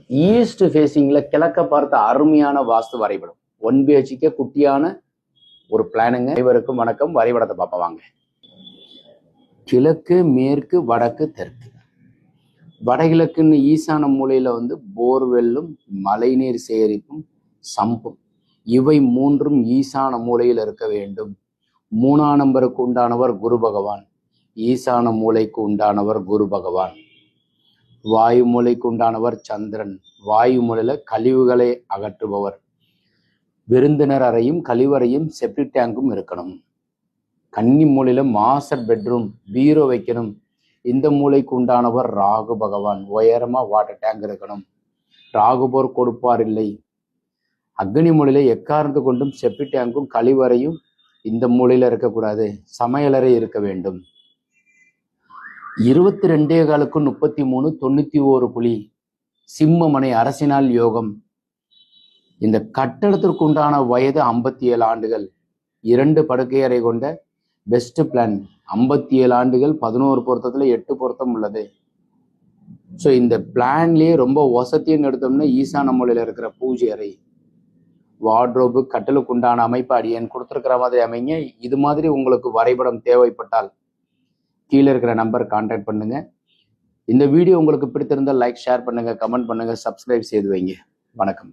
East ஃபேஸிங்ல கிழக்க பார்த்த அருமையான வாஸ்து வரைபடம் 1 BHK குட்டியான ஒரு பிளானுங்க. அனைவருக்கும் வணக்கம். வரைபடத்தை பார்ப்ப வாங்க. கிழக்கு, மேற்கு, வடக்கு, தெற்கு. வடகிழக்குன்னு ஈசான மூலையில போர்வெல்லும் மழைநீர் சேகரிப்பும் சம்பும் இவை மூன்றும் ஈசான மூலையில் இருக்க வேண்டும். 3ஆம் நம்பருக்கு உண்டானவர் குரு பகவான். ஈசான மூலைக்கு உண்டானவர் குரு பகவான். வாயு மூலைக்கு உண்டானவர் சந்திரன். வாயு மூலையில கழிவுகளை அகற்றுபவர். விருந்தினர் அறையும் கழிவறையும் செப்டிக் டேங்கும் இருக்கணும். கன்னி மூலையில மாஸ்டர் பெட்ரூம், பீரோ வைக்கணும். இந்த மூலைக்கு உண்டானவர் ராகு பகவான். உயரமா வாட்டர் டேங்க் இருக்கணும். ராகுபோர் கொடுப்பார் இல்லை. அக்னி மூலையில எக்காரணத்து கொண்டும் செப்டிக் டேங்கும் கழிவறையும் இந்த மூலையில இருக்கக்கூடாது. சமையலறை இருக்க வேண்டும். 22 33 91 குழி. சிம்மமனை அரசினால் யோகம். இந்த கட்டடத்திற்கு உண்டான வயது 57 ஆண்டுகள். 2 படுக்கை அறை கொண்ட பெஸ்ட் பிளான். 57 ஆண்டுகள், 11 பொருத்தத்துல 8 பொருத்தம் உள்ளது. ஸோ இந்த பிளான்லயே ரொம்ப வசதின்னு எடுத்தோம்னா ஈசான மூலையில இருக்கிற பூஜை அறை, வார்ட்ரோபு, கட்டலுக்கு உண்டான அமைப்பு அடியேன் கொடுத்துருக்கிற மாதிரி அமைங்க. இது மாதிரி உங்களுக்கு வரைபடம் தேவைப்பட்டால் கீழே இருக்கிற நம்பர் கான்டாக்ட் பண்ணுங்க. இந்த வீடியோ உங்களுக்கு பிடித்திருந்தால் லைக், ஷேர் பண்ணுங்க, கமெண்ட் பண்ணுங்க, சப்ஸ்கிரைப் செய்து வைங்க. வணக்கம்.